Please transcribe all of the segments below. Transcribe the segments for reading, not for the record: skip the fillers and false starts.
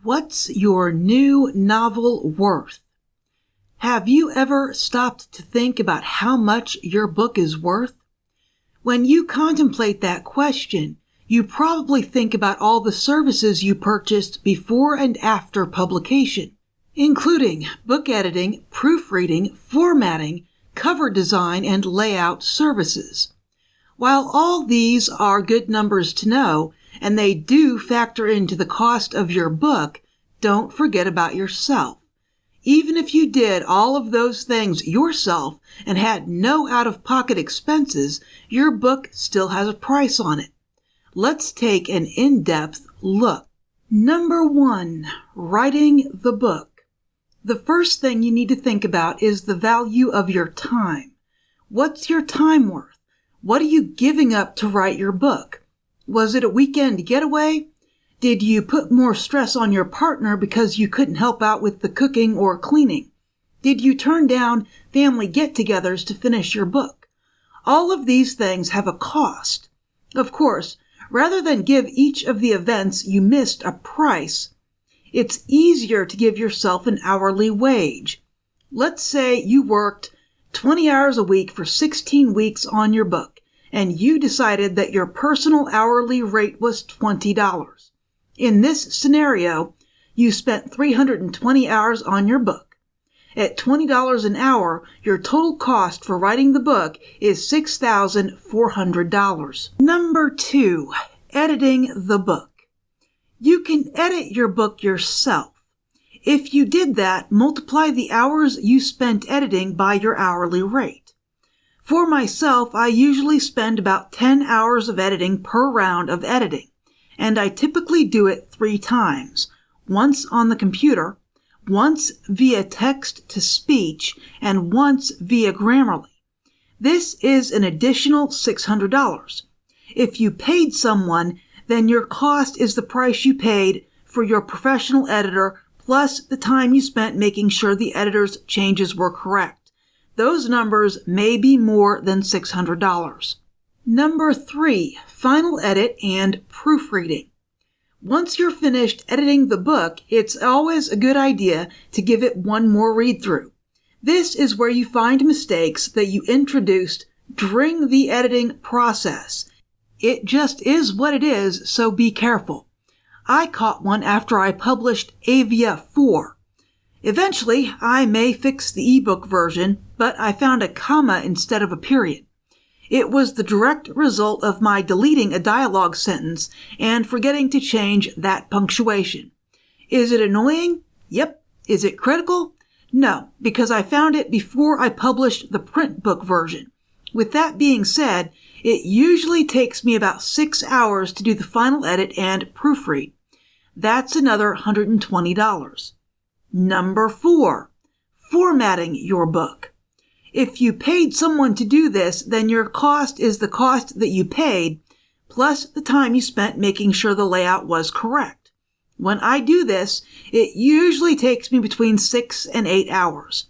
What's your new novel worth? Have you ever stopped to think about how much your book is worth? When you contemplate that question, you probably think about all the services you purchased before and after publication, including book editing, proofreading, formatting, cover design, and layout services. While all these are good numbers to know, and they do factor into the cost of your book, don't forget about yourself. Even if you did all of those things yourself and had no out-of-pocket expenses, your book still has a price on it. Let's take an in-depth look. Number 1, writing the book. The first thing you need to think about is the value of your time. What's your time worth? What are you giving up to write your book? Was it a weekend getaway? Did you put more stress on your partner because you couldn't help out with the cooking or cleaning? Did you turn down family get-togethers to finish your book? All of these things have a cost. Of course, rather than give each of the events you missed a price, it's easier to give yourself an hourly wage. Let's say you worked 20 hours a week for 16 weeks on your book, and you decided that your personal hourly rate was $20. In this scenario, you spent 320 hours on your book. At $20 an hour, your total cost for writing the book is $6,400. Number 2, editing the book. You can edit your book yourself. If you did that, multiply the hours you spent editing by your hourly rate. For myself, I usually spend about 10 hours of editing per round of editing, and I typically do it 3 times, once on the computer, once via text-to-speech, and once via Grammarly. This is an additional $600. If you paid someone, then your cost is the price you paid for your professional editor plus the time you spent making sure the editor's changes were correct. Those numbers may be more than $600. Number 3, final edit and proofreading. Once you're finished editing the book, it's always a good idea to give it one more read-through. This is where you find mistakes that you introduced during the editing process. It just is what it is, so be careful. I caught one after I published Avia 4. Eventually, I may fix the ebook version, but I found a comma instead of a period. It was the direct result of my deleting a dialogue sentence and forgetting to change that punctuation. Is it annoying? Yep. Is it critical? No, because I found it before I published the print book version. With that being said, it usually takes me about 6 hours to do the final edit and proofread. That's another $120. Number 4, formatting your book. If you paid someone to do this, then your cost is the cost that you paid, plus the time you spent making sure the layout was correct. When I do this, it usually takes me between 6 and 8 hours.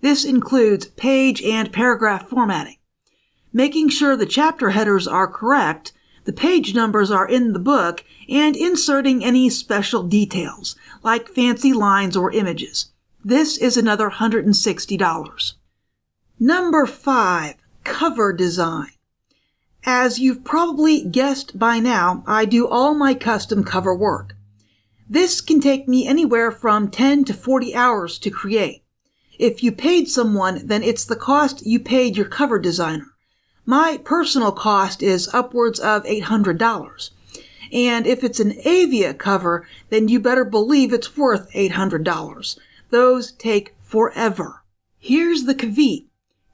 This includes page and paragraph formatting, making sure the chapter headers are correct, the page numbers are in the book, and inserting any special details, like fancy lines or images. This is another $160. Number 5, cover design. As you've probably guessed by now, I do all my custom cover work. This can take me anywhere from 10 to 40 hours to create. If you paid someone, then it's the cost you paid your cover designer. My personal cost is upwards of $800. And if it's an Avia cover, then you better believe it's worth $800. Those take forever. Here's the caveat.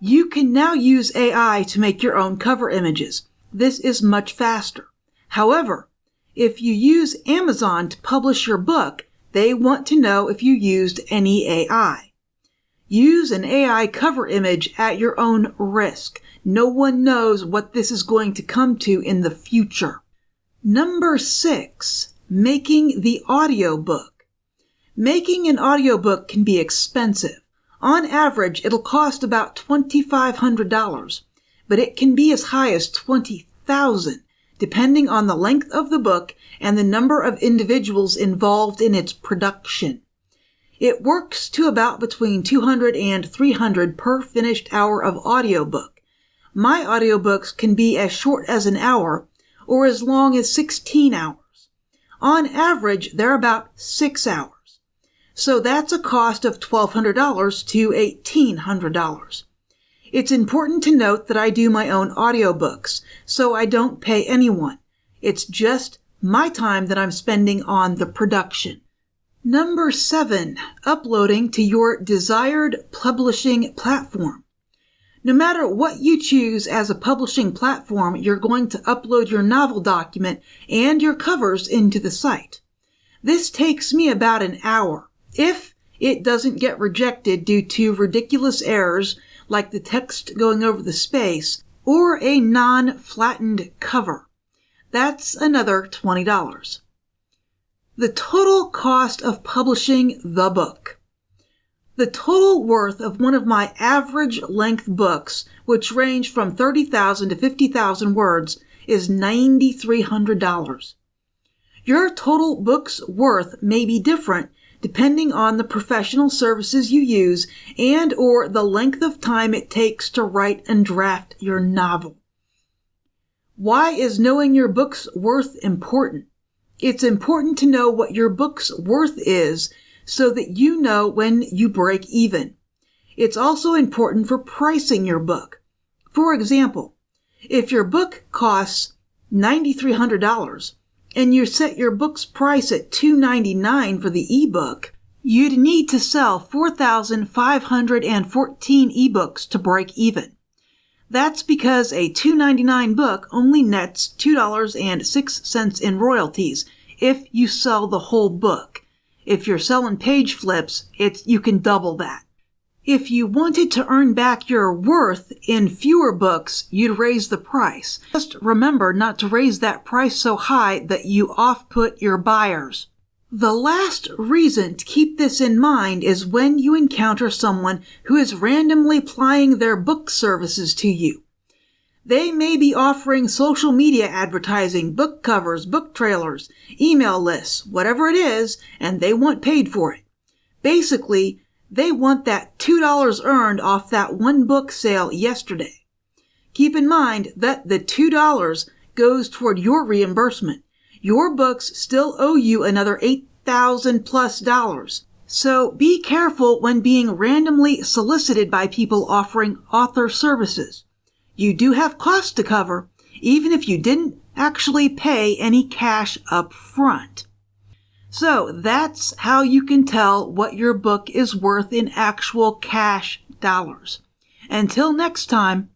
You can now use AI to make your own cover images. This is much faster. However, if you use Amazon to publish your book, they want to know if you used any AI. Use an AI cover image at your own risk. No one knows what this is going to come to in the future. Number 6, making the audiobook. Making an audiobook can be expensive. On average, it'll cost about $2,500, but it can be as high as $20,000, depending on the length of the book and the number of individuals involved in its production. It works to about between 200 and 300 per finished hour of audiobook. My audiobooks can be as short as an hour or as long as 16 hours. On average, they're about 6 hours. So that's a cost of $1,200 to $1,800. It's important to note that I do my own audiobooks, so I don't pay anyone. It's just my time that I'm spending on the production. Number 7, uploading to your desired publishing platform. No matter what you choose as a publishing platform, you're going to upload your novel document and your covers into the site. This takes me about an hour, if it doesn't get rejected due to ridiculous errors like the text going over the space or a non-flattened cover. That's another $20. The total cost of publishing the book. The total worth of one of my average length books, which range from 30,000 to 50,000 words, is $9,300. Your total book's worth may be different depending on the professional services you use and or the length of time it takes to write and draft your novel. Why is knowing your book's worth important? It's important to know what your book's worth is so that you know when you break even. It's also important for pricing your book. For example, if your book costs $9,300 and you set your book's price at $299 for the ebook, you'd need to sell 4,514 ebooks to break even. That's because a $299 book only nets $2.06 in royalties if you sell the whole book. If you're selling page flips, you can double that. If you wanted to earn back your worth in fewer books, you'd raise the price. Just remember not to raise that price so high that you off-put your buyers. The last reason to keep this in mind is when you encounter someone who is randomly plying their book services to you. They may be offering social media advertising, book covers, book trailers, email lists, whatever it is, and they want paid for it. Basically, they want that $2 earned off that one book sale yesterday. Keep in mind that the $2 goes toward your reimbursement. Your books still owe you another $8,000 plus. So be careful when being randomly solicited by people offering author services. You do have costs to cover, even if you didn't actually pay any cash up front. So that's how you can tell what your book is worth in actual cash dollars. Until next time,